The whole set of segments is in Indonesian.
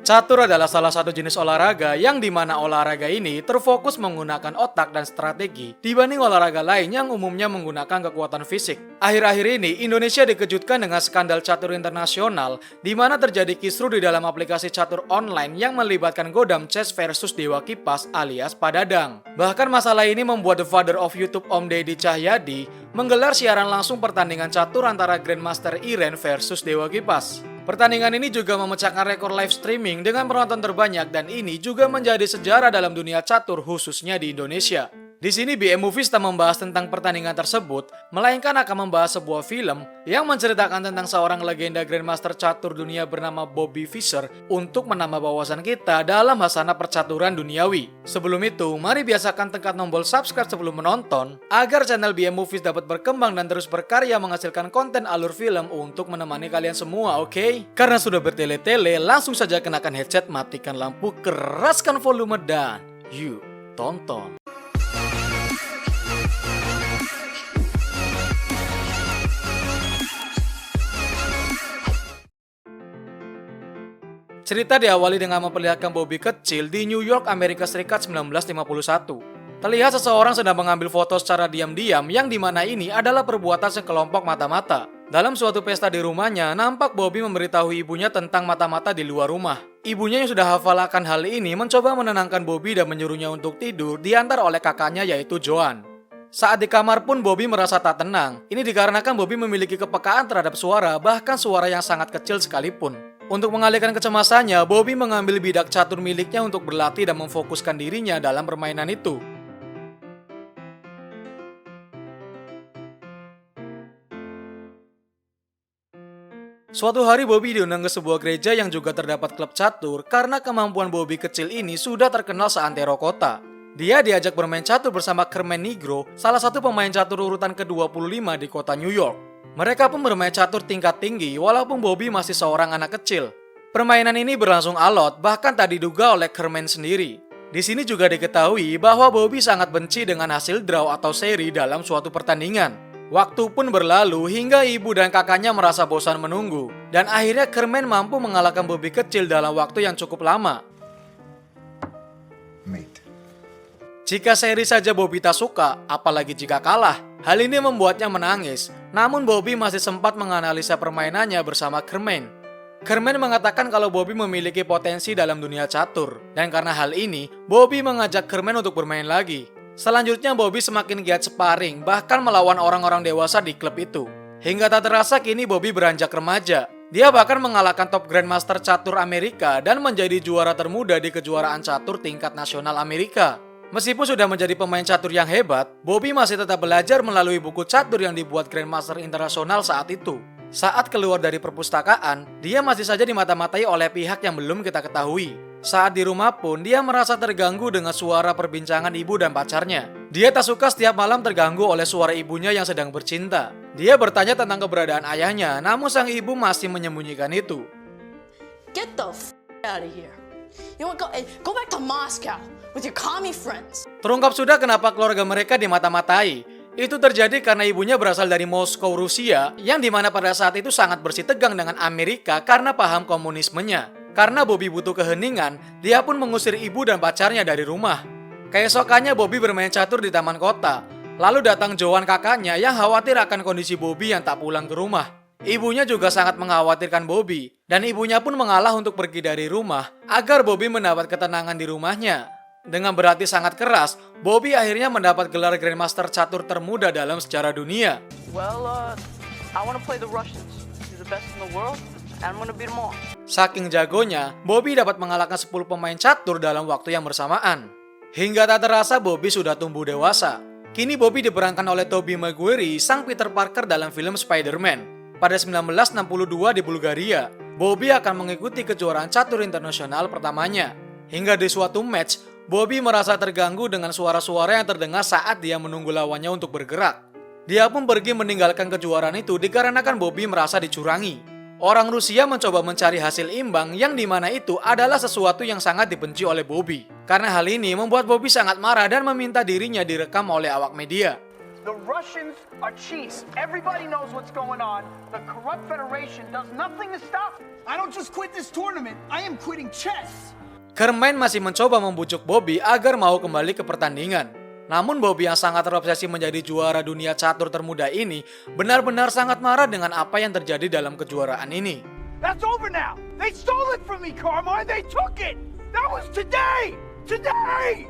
Catur adalah salah satu jenis olahraga yang dimana olahraga ini terfokus menggunakan otak dan strategi dibanding olahraga lain yang umumnya menggunakan kekuatan fisik. Akhir-akhir ini, Indonesia dikejutkan dengan skandal catur internasional di mana terjadi kisruh di dalam aplikasi catur online yang melibatkan Godam Chess versus Dewa Kipas alias Padadang. Bahkan masalah ini membuat the father of YouTube Om Deddy Cahyadi menggelar siaran langsung pertandingan catur antara Grandmaster Iren versus Dewa Kipas. Pertandingan ini juga memecahkan rekor live streaming dengan penonton terbanyak dan ini juga menjadi sejarah dalam dunia catur khususnya di Indonesia. Di sini BM Movies tak membahas tentang pertandingan tersebut, melainkan akan membahas sebuah film yang menceritakan tentang seorang legenda Grandmaster catur dunia bernama Bobby Fischer untuk menambah wawasan kita dalam hasanah percaturan duniawi. Sebelum itu, mari biasakan tekan tombol subscribe sebelum menonton agar channel BM Movies dapat berkembang dan terus berkarya menghasilkan konten alur film untuk menemani kalian semua, oke? Karena sudah bertele-tele, langsung saja kenakan headset, matikan lampu, keraskan volume dan yuk tonton. Cerita diawali dengan memperlihatkan Bobby kecil di New York, Amerika Serikat 1951. Terlihat seseorang sedang mengambil foto secara diam-diam yang dimana ini adalah perbuatan sekelompok mata-mata. Dalam suatu pesta di rumahnya, nampak Bobby memberitahu ibunya tentang mata-mata di luar rumah. Ibunya yang sudah hafal akan hal ini mencoba menenangkan Bobby dan menyuruhnya untuk tidur diantar oleh kakaknya yaitu Joan. Saat di kamar pun Bobby merasa tak tenang. Ini dikarenakan Bobby memiliki kepekaan terhadap suara, bahkan suara yang sangat kecil sekalipun. Untuk mengalihkan kecemasannya, Bobby mengambil bidak catur miliknya untuk berlatih dan memfokuskan dirinya dalam permainan itu. Suatu hari Bobby diundang ke sebuah gereja yang juga terdapat klub catur karena kemampuan Bobby kecil ini sudah terkenal seantero kota. Dia diajak bermain catur bersama Carmen Negro, salah satu pemain catur urutan ke-25 di kota New York. Mereka pun bermain catur tingkat tinggi walaupun Bobby masih seorang anak kecil. Permainan ini berlangsung alot, bahkan tak diduga oleh Carmen sendiri. Di sini juga diketahui bahwa Bobby sangat benci dengan hasil draw atau seri dalam suatu pertandingan. Waktu pun berlalu hingga ibu dan kakaknya merasa bosan menunggu. Dan akhirnya Carmen mampu mengalahkan Bobby kecil dalam waktu yang cukup lama. Jika seri saja Bobby tak suka, apalagi jika kalah. Hal ini membuatnya menangis. Namun Bobby masih sempat menganalisa permainannya bersama Carmen. Carmen mengatakan kalau Bobby memiliki potensi dalam dunia catur. Dan karena hal ini, Bobby mengajak Carmen untuk bermain lagi. Selanjutnya Bobby semakin giat sparring, bahkan melawan orang-orang dewasa di klub itu. Hingga tak terasa kini Bobby beranjak remaja. Dia bahkan mengalahkan top Grandmaster catur Amerika dan menjadi juara termuda di kejuaraan catur tingkat nasional Amerika. Meskipun sudah menjadi pemain catur yang hebat, Bobby masih tetap belajar melalui buku catur yang dibuat Grandmaster Internasional saat itu. Saat keluar dari perpustakaan, dia masih saja dimata-matai oleh pihak yang belum kita ketahui. Saat di rumah pun, dia merasa terganggu dengan suara perbincangan ibu dan pacarnya. Dia tak suka setiap malam terganggu oleh suara ibunya yang sedang bercinta. Dia bertanya tentang keberadaan ayahnya, namun sang ibu masih menyembunyikan itu. Get the out of here. You want go back to Moscow with your commie friends. Terungkap sudah kenapa keluarga mereka dimata-matai. Itu terjadi karena ibunya berasal dari Moskow, Rusia, yang dimana pada saat itu sangat bersih tegang dengan Amerika karena paham komunismenya. Karena Bobby butuh keheningan, dia pun mengusir ibu dan pacarnya dari rumah. Keesokannya Bobby bermain catur di taman kota. Lalu datang Joan kakaknya yang khawatir akan kondisi Bobby yang tak pulang ke rumah. Ibunya juga sangat mengkhawatirkan Bobby, dan ibunya pun mengalah untuk pergi dari rumah agar Bobby mendapat ketenangan di rumahnya. Dengan berhati sangat keras, Bobby akhirnya mendapat gelar Grandmaster catur termuda dalam sejarah dunia. Well, I want to play the Russians. They're the best in the world, and I'm going to beat them all. Saking jagonya, Bobby dapat mengalahkan 10 pemain catur dalam waktu yang bersamaan. Hingga tak terasa Bobby sudah tumbuh dewasa. Kini Bobby diperankan oleh Tobey Maguire, sang Peter Parker dalam film Spider-Man. Pada 1962 di Bulgaria, Bobby akan mengikuti kejuaraan catur internasional pertamanya. Hingga di suatu match, Bobby merasa terganggu dengan suara-suara yang terdengar saat dia menunggu lawannya untuk bergerak. Dia pun pergi meninggalkan kejuaraan itu dikarenakan Bobby merasa dicurangi. Orang Rusia mencoba mencari hasil imbang yang dimana itu adalah sesuatu yang sangat dibenci oleh Bobby. Karena hal ini membuat Bobby sangat marah dan meminta dirinya direkam oleh awak media. The Russians are cheats. Everybody knows what's going on. The corrupt Federation does nothing to stop it. I don't just quit this tournament. I am quitting chess. Kermain masih mencoba membujuk Bobby agar mau kembali ke pertandingan. Namun Bobby yang sangat terobsesi menjadi juara dunia catur termuda ini benar-benar sangat marah dengan apa yang terjadi dalam kejuaraan ini. That's over now. They stole it from me, Carmine. They took it. That was today. Today.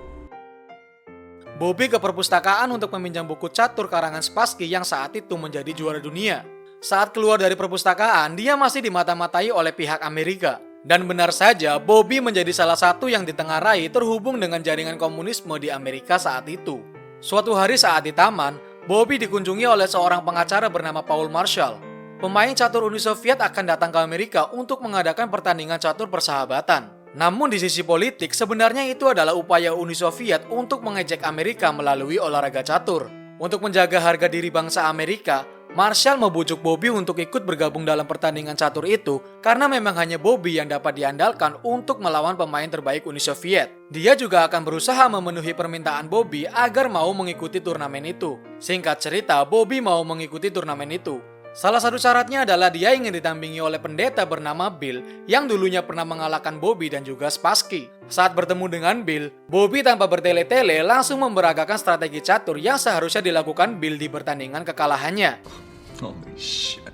Bobby ke perpustakaan untuk meminjam buku catur karangan Spassky yang saat itu menjadi juara dunia. Saat keluar dari perpustakaan, dia masih dimata-matai oleh pihak Amerika. Dan benar saja, Bobby menjadi salah satu yang ditengarai terhubung dengan jaringan komunisme di Amerika saat itu. Suatu hari saat di taman, Bobby dikunjungi oleh seorang pengacara bernama Paul Marshall. Pemain catur Uni Soviet akan datang ke Amerika untuk mengadakan pertandingan catur persahabatan. Namun di sisi politik, sebenarnya itu adalah upaya Uni Soviet untuk mengejek Amerika melalui olahraga catur. Untuk menjaga harga diri bangsa Amerika, Marshall membujuk Bobby untuk ikut bergabung dalam pertandingan catur itu karena memang hanya Bobby yang dapat diandalkan untuk melawan pemain terbaik Uni Soviet. Dia juga akan berusaha memenuhi permintaan Bobby agar mau mengikuti turnamen itu. Singkat cerita, Bobby mau mengikuti turnamen itu. Salah satu syaratnya adalah dia ingin ditampingi oleh pendeta bernama Bill yang dulunya pernah mengalahkan Bobby dan juga Spassky. Saat bertemu dengan Bill, Bobby tanpa bertele-tele langsung memberagakan strategi catur yang seharusnya dilakukan Bill di pertandingan kekalahannya. Holy shit.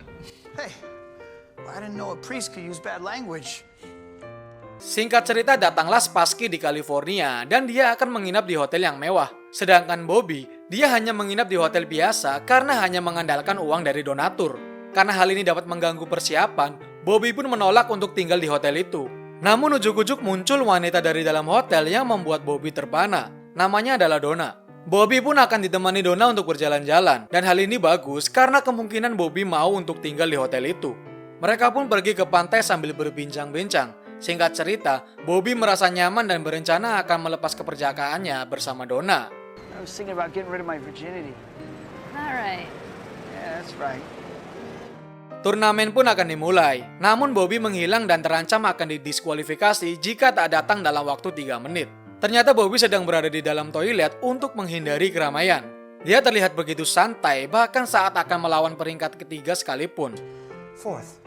Hey, I didn't know a priest could use bad language. Singkat cerita, datanglah Spassky di California dan dia akan menginap di hotel yang mewah. Sedangkan Bobby, dia hanya menginap di hotel biasa karena hanya mengandalkan uang dari donatur. Karena hal ini dapat mengganggu persiapan, Bobby pun menolak untuk tinggal di hotel itu. Namun ujuk-ujuk muncul wanita dari dalam hotel yang membuat Bobby terpana. Namanya adalah Donna. Bobby pun akan ditemani Donna untuk berjalan-jalan. Dan hal ini bagus karena kemungkinan Bobby mau untuk tinggal di hotel itu. Mereka pun pergi ke pantai sambil berbincang-bincang. Singkat cerita, Bobby merasa nyaman dan berencana akan melepas keperjakaannya bersama Donna. I was thinking about getting rid of my virginity. All right. Yeah, that's right. Turnamen pun akan dimulai, namun Bobby menghilang dan terancam akan didiskualifikasi jika tak datang dalam waktu 3 menit. Ternyata Bobby sedang berada di dalam toilet untuk menghindari keramaian. Dia terlihat begitu santai bahkan saat akan melawan peringkat ketiga sekalipun. Fourth.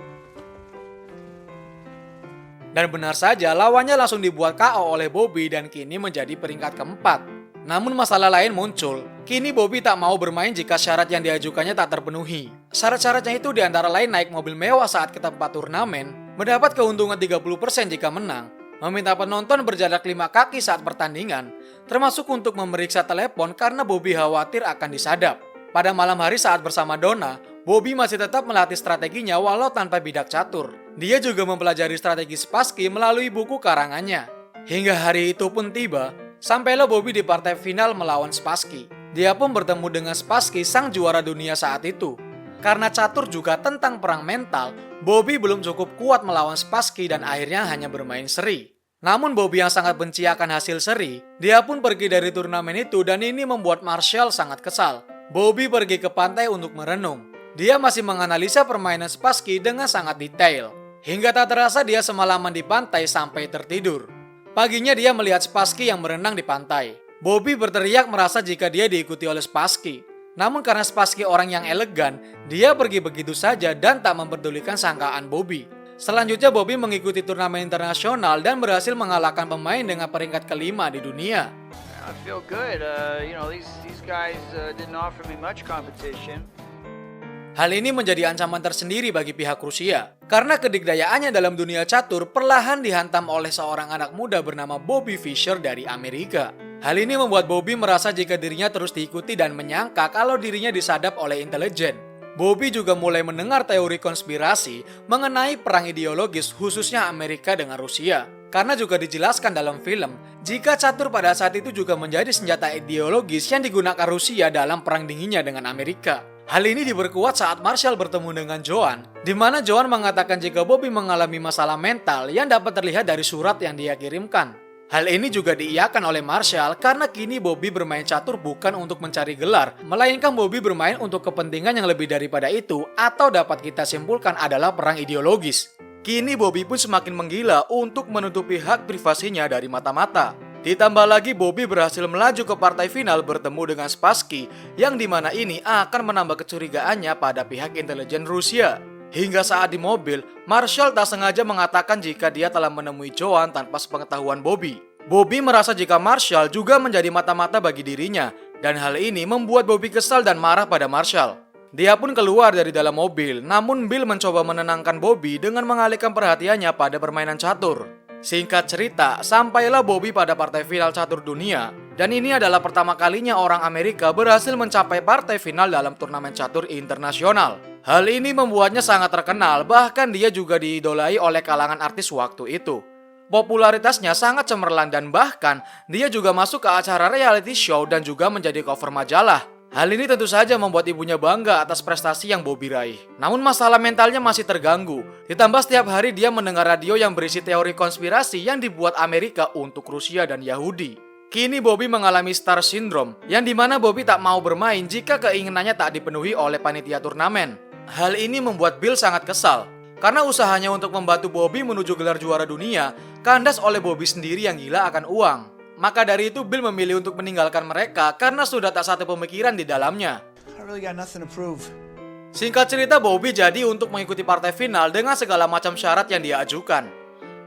Dan benar saja lawannya langsung dibuat KO oleh Bobby dan kini menjadi peringkat keempat. Namun masalah lain muncul. Kini Bobby tak mau bermain jika syarat yang diajukannya tak terpenuhi. Syarat-syaratnya itu diantara lain naik mobil mewah saat ke tempat turnamen, mendapat keuntungan 30% jika menang, meminta penonton berjarak 5 kaki saat pertandingan, termasuk untuk memeriksa telepon karena Bobby khawatir akan disadap. Pada malam hari saat bersama Donna, Bobby masih tetap melatih strateginya walau tanpa bidak catur. Dia juga mempelajari strategi Spassky melalui buku karangannya. Hingga hari itu pun tiba, sampailah Bobby di partai final melawan Spassky. Dia pun bertemu dengan Spassky, sang juara dunia saat itu. Karena catur juga tentang perang mental, Bobby belum cukup kuat melawan Spassky dan akhirnya hanya bermain seri. Namun Bobby yang sangat benci akan hasil seri, dia pun pergi dari turnamen itu dan ini membuat Marshall sangat kesal. Bobby pergi ke pantai untuk merenung. Dia masih menganalisa permainan Spassky dengan sangat detail. Hingga tak terasa dia semalaman di pantai sampai tertidur. Paginya dia melihat Spassky yang berenang di pantai. Bobby berteriak merasa jika dia diikuti oleh Spassky. Namun karena Spassky orang yang elegan, dia pergi begitu saja dan tak memperdulikan sangkaan Bobby. Selanjutnya Bobby mengikuti turnamen internasional dan berhasil mengalahkan pemain dengan peringkat kelima di dunia. I feel good. These guys didn't offer me much competition. Hal ini menjadi ancaman tersendiri bagi pihak Rusia, karena kedikdayaannya dalam dunia catur perlahan dihantam oleh seorang anak muda bernama Bobby Fischer dari Amerika. Hal ini membuat Bobby merasa jika dirinya terus diikuti dan menyangka kalau dirinya disadap oleh intelijen. Bobby juga mulai mendengar teori konspirasi mengenai perang ideologis khususnya Amerika dengan Rusia. Karena juga dijelaskan dalam film, jika catur pada saat itu juga menjadi senjata ideologis yang digunakan Rusia dalam perang dinginnya dengan Amerika. Hal ini diperkuat saat Marshall bertemu dengan Joan, di mana Joan mengatakan jika Bobby mengalami masalah mental yang dapat terlihat dari surat yang dia kirimkan. Hal ini juga diiyakan oleh Marshall karena kini Bobby bermain catur bukan untuk mencari gelar, melainkan Bobby bermain untuk kepentingan yang lebih daripada itu atau dapat kita simpulkan adalah perang ideologis. Kini Bobby pun semakin menggila untuk menutupi hak privasinya dari mata-mata. Ditambah lagi Bobby berhasil melaju ke partai final bertemu dengan Spassky yang dimana ini akan menambah kecurigaannya pada pihak intelijen Rusia. Hingga saat di mobil, Marshall tak sengaja mengatakan jika dia telah menemui Joan tanpa sepengetahuan Bobby. Bobby merasa jika Marshall juga menjadi mata-mata bagi dirinya dan hal ini membuat Bobby kesal dan marah pada Marshall. Dia pun keluar dari dalam mobil, namun Bill mencoba menenangkan Bobby dengan mengalihkan perhatiannya pada permainan catur. Singkat cerita, sampailah Bobby pada partai final catur dunia, dan ini adalah pertama kalinya orang Amerika berhasil mencapai partai final dalam turnamen catur internasional. Hal ini membuatnya sangat terkenal, bahkan dia juga diidolai oleh kalangan artis waktu itu. Popularitasnya sangat cemerlang dan bahkan dia juga masuk ke acara reality show dan juga menjadi cover majalah. Hal ini tentu saja membuat ibunya bangga atas prestasi yang Bobby raih. Namun masalah mentalnya masih terganggu. Ditambah setiap hari dia mendengar radio yang berisi teori konspirasi yang dibuat Amerika untuk Rusia dan Yahudi. Kini Bobby mengalami star syndrome, yang dimana Bobby tak mau bermain jika keinginannya tak dipenuhi oleh panitia turnamen. Hal ini membuat Bill sangat kesal, karena usahanya untuk membantu Bobby menuju gelar juara dunia kandas oleh Bobby sendiri yang gila akan uang. Maka dari itu Bill memilih untuk meninggalkan mereka karena sudah tak satu pemikiran di dalamnya. I really got nothing to prove. Singkat cerita, Bobby jadi untuk mengikuti partai final dengan segala macam syarat yang dia ajukan.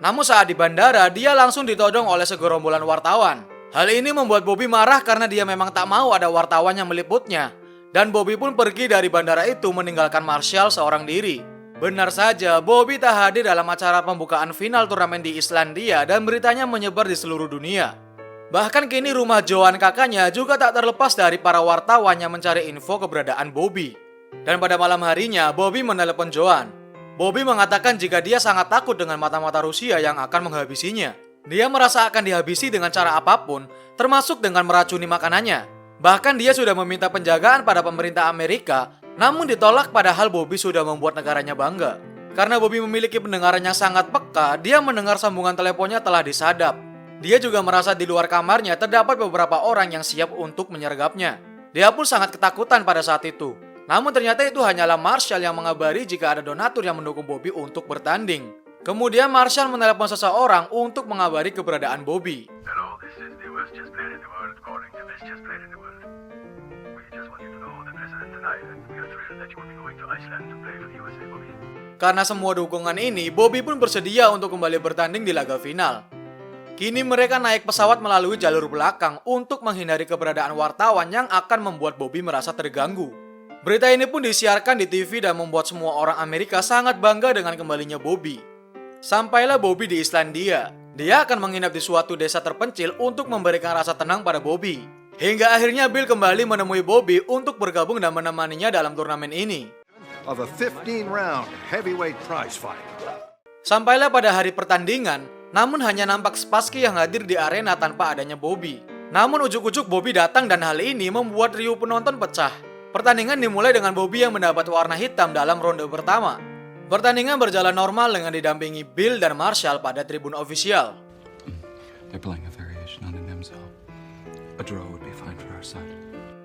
Namun saat di bandara, dia langsung ditodong oleh segerombolan wartawan. Hal ini membuat Bobby marah karena dia memang tak mau ada wartawan yang meliputnya. Dan Bobby pun pergi dari bandara itu meninggalkan Marshall seorang diri. Benar saja, Bobby tak hadir dalam acara pembukaan final turnamen di Islandia dan beritanya menyebar di seluruh dunia. Bahkan kini rumah Joan kakaknya juga tak terlepas dari para wartawan yang mencari info keberadaan Bobby. Dan pada malam harinya, Bobby menelepon Joan. Bobby mengatakan jika dia sangat takut dengan mata-mata Rusia yang akan menghabisinya. Dia merasa akan dihabisi dengan cara apapun, termasuk dengan meracuni makanannya. Bahkan dia sudah meminta penjagaan pada pemerintah Amerika, namun ditolak padahal Bobby sudah membuat negaranya bangga. Karena Bobby memiliki pendengaran yang sangat peka, dia mendengar sambungan teleponnya telah disadap. Dia juga merasa di luar kamarnya terdapat beberapa orang yang siap untuk menyergapnya. Dia pun sangat ketakutan pada saat itu. Namun ternyata itu hanyalah Marshall yang mengabari jika ada donatur yang mendukung Bobby untuk bertanding. Kemudian Marshall menelepon seseorang untuk mengabari keberadaan Bobby. Hello, this is the worst chess player in the world calling the best chess player in the world. We just want you to know the president and I, and we are thrilled that you will be going to Iceland to play for the USA, Bobby. Karena semua dukungan ini, Bobby pun bersedia untuk kembali bertanding di laga final. Kini mereka naik pesawat melalui jalur belakang untuk menghindari keberadaan wartawan yang akan membuat Bobby merasa terganggu. Berita ini pun disiarkan di TV dan membuat semua orang Amerika sangat bangga dengan kembalinya Bobby. Sampailah Bobby di Islandia. Dia akan menginap di suatu desa terpencil untuk memberikan rasa tenang pada Bobby. Hingga akhirnya Bill kembali menemui Bobby untuk bergabung dan menemaninya dalam turnamen ini. Of a 15-round heavyweight prize fight. Sampailah pada hari pertandingan, namun hanya nampak Spassky yang hadir di arena tanpa adanya Bobby. Namun ujuk-ujuk Bobby datang dan hal ini membuat riuh penonton pecah. Pertandingan dimulai dengan Bobby yang mendapat warna hitam dalam ronde pertama. Pertandingan berjalan normal dengan didampingi Bill dan Marshall pada tribun ofisial. They're playing a variation on the Nemzal. A draw would be fine for our side.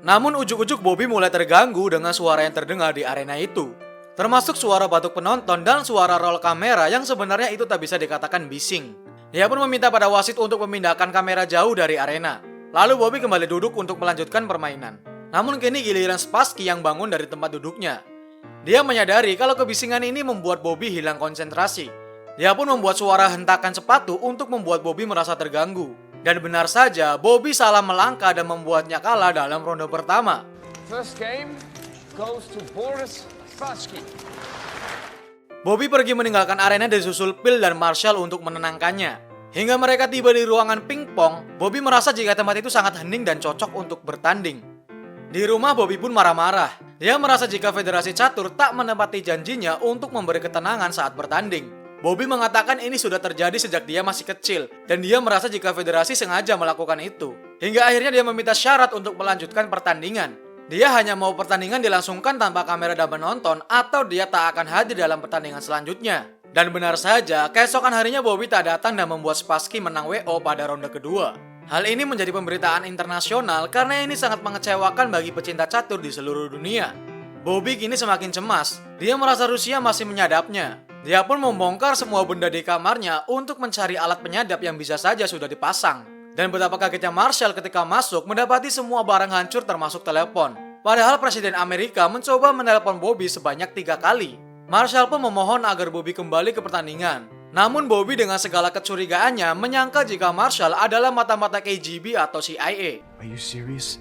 Namun ujuk-ujuk Bobby mulai terganggu dengan suara yang terdengar di arena itu. Termasuk suara batuk penonton dan suara roll kamera yang sebenarnya itu tak bisa dikatakan bising. Dia pun meminta pada wasit untuk memindahkan kamera jauh dari arena. Lalu Bobby kembali duduk untuk melanjutkan permainan. Namun kini giliran Spassky yang bangun dari tempat duduknya. Dia menyadari kalau kebisingan ini membuat Bobby hilang konsentrasi. Dia pun membuat suara hentakan sepatu untuk membuat Bobby merasa terganggu. Dan benar saja, Bobby salah melangkah dan membuatnya kalah dalam ronde pertama. First game goes to Boris Spassky. Bobby pergi meninggalkan arena disusul Bill dan Marshall untuk menenangkannya. Hingga mereka tiba di ruangan pingpong, Bobby merasa jika tempat itu sangat hening dan cocok untuk bertanding. Di rumah Bobby pun marah-marah. Dia merasa jika Federasi Catur tak menepati janjinya untuk memberi ketenangan saat bertanding. Bobby mengatakan ini sudah terjadi sejak dia masih kecil dan dia merasa jika federasi sengaja melakukan itu. Hingga akhirnya dia meminta syarat untuk melanjutkan pertandingan. Dia hanya mau pertandingan dilangsungkan tanpa kamera dan penonton atau dia tak akan hadir dalam pertandingan selanjutnya. Dan benar saja, keesokan harinya Bobby tak datang dan membuat Spassky menang WO pada ronde kedua. Hal ini menjadi pemberitaan internasional karena ini sangat mengecewakan bagi pecinta catur di seluruh dunia. Bobby kini semakin cemas. Dia merasa Rusia masih menyadapnya. Dia pun membongkar semua benda di kamarnya untuk mencari alat penyadap yang bisa saja sudah dipasang. Dan betapa kagetnya Marshall ketika masuk mendapati semua barang hancur termasuk telepon. Padahal Presiden Amerika mencoba menelepon Bobby sebanyak 3 kali. Marshall pun memohon agar Bobby kembali ke pertandingan. Namun Bobby dengan segala kecurigaannya menyangka jika Marshall adalah mata-mata KGB atau CIA. Are you serious?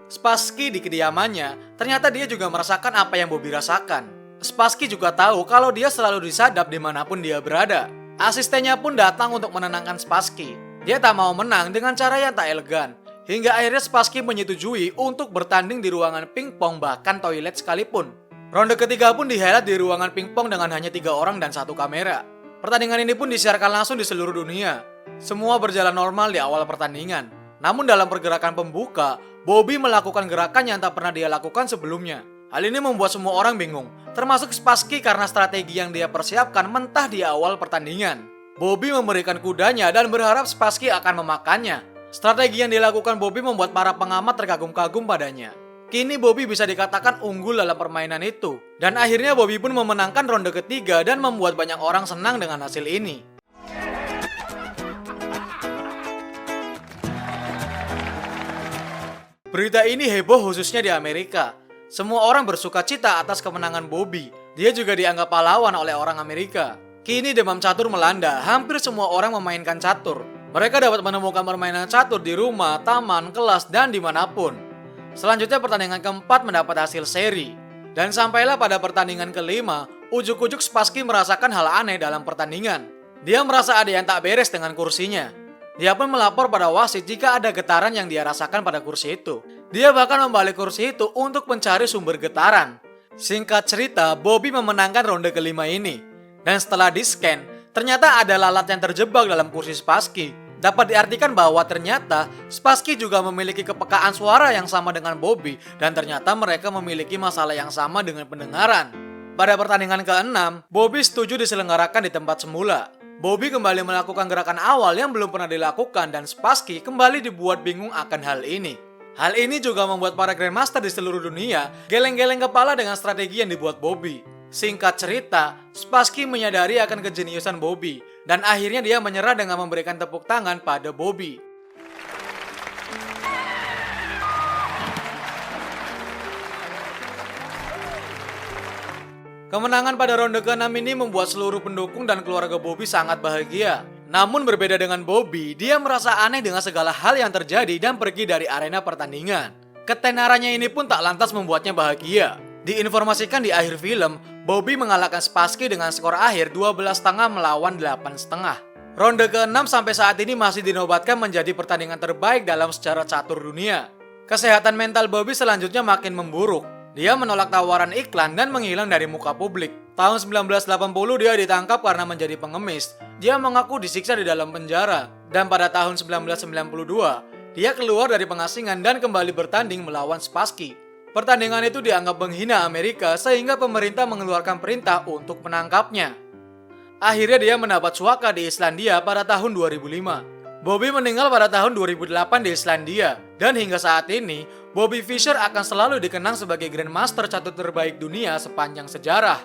Spassky di kediamannya, ternyata dia juga merasakan apa yang Bobby rasakan. Spassky juga tahu kalau dia selalu disadap dimanapun dia berada. Asistennya pun datang untuk menenangkan Spassky. Dia tak mau menang dengan cara yang tak elegan. Hingga akhirnya Spassky menyetujui untuk bertanding di ruangan pingpong bahkan toilet sekalipun. Ronde ketiga pun dihelat di ruangan pingpong dengan hanya 3 orang dan 1 kamera. Pertandingan ini pun disiarkan langsung di seluruh dunia. Semua berjalan normal di awal pertandingan. Namun dalam pergerakan pembuka, Bobby melakukan gerakan yang tak pernah dia lakukan sebelumnya. Hal ini membuat semua orang bingung, termasuk Spassky karena strategi yang dia persiapkan mentah di awal pertandingan. Bobby memberikan kudanya dan berharap Spassky akan memakannya. Strategi yang dilakukan Bobby membuat para pengamat terkagum-kagum padanya. Kini Bobby bisa dikatakan unggul dalam permainan itu. Dan akhirnya Bobby pun memenangkan ronde ketiga dan membuat banyak orang senang dengan hasil ini. Berita ini heboh khususnya di Amerika. Semua orang bersuka cita atas kemenangan Bobby. Dia juga dianggap pahlawan oleh orang Amerika. Kini demam catur melanda, hampir semua orang memainkan catur. Mereka dapat menemukan permainan catur di rumah, taman, kelas, dan dimanapun. Selanjutnya pertandingan keempat mendapat hasil seri. Dan sampailah pada pertandingan kelima, ujuk-ujuk Spassky merasakan hal aneh dalam pertandingan. Dia merasa ada yang tak beres dengan kursinya. Dia pun melapor pada wasit jika ada getaran yang dia rasakan pada kursi itu. Dia bahkan membalik kursi itu untuk mencari sumber getaran. Singkat cerita, Bobby memenangkan ronde kelima ini. Dan setelah di-scan, ternyata ada lalat yang terjebak dalam kursi Spassky. Dapat diartikan bahwa ternyata Spassky juga memiliki kepekaan suara yang sama dengan Bobby. Dan ternyata mereka memiliki masalah yang sama dengan pendengaran. Pada pertandingan ke-6, Bobby setuju diselenggarakan di tempat semula. Bobby kembali melakukan gerakan awal yang belum pernah dilakukan dan Spassky kembali dibuat bingung akan hal ini. Hal ini juga membuat para Grandmaster di seluruh dunia geleng-geleng kepala dengan strategi yang dibuat Bobby. Singkat cerita, Spassky menyadari akan kejeniusan Bobby dan akhirnya dia menyerah dengan memberikan tepuk tangan pada Bobby. Kemenangan pada ronde ke-6 ini membuat seluruh pendukung dan keluarga Bobby sangat bahagia. Namun berbeda dengan Bobby, dia merasa aneh dengan segala hal yang terjadi dan pergi dari arena pertandingan. Ketenarannya ini pun tak lantas membuatnya bahagia. Diinformasikan di akhir film, Bobby mengalahkan Spassky dengan skor akhir 12,5 melawan 8,5. Ronde ke-6 sampai saat ini masih dinobatkan menjadi pertandingan terbaik dalam sejarah catur dunia. Kesehatan mental Bobby selanjutnya makin memburuk. Dia menolak tawaran iklan dan menghilang dari muka publik. Tahun 1980 dia ditangkap karena menjadi pengemis. Dia mengaku disiksa di dalam penjara. Dan pada tahun 1992, dia keluar dari pengasingan dan kembali bertanding melawan Spassky. Pertandingan itu dianggap menghina Amerika sehingga pemerintah mengeluarkan perintah untuk menangkapnya. Akhirnya dia mendapat suaka di Islandia pada tahun 2005. Bobby meninggal pada tahun 2008 di Islandia. Dan hingga saat ini, Bobby Fischer akan selalu dikenang sebagai Grandmaster catur terbaik dunia sepanjang sejarah.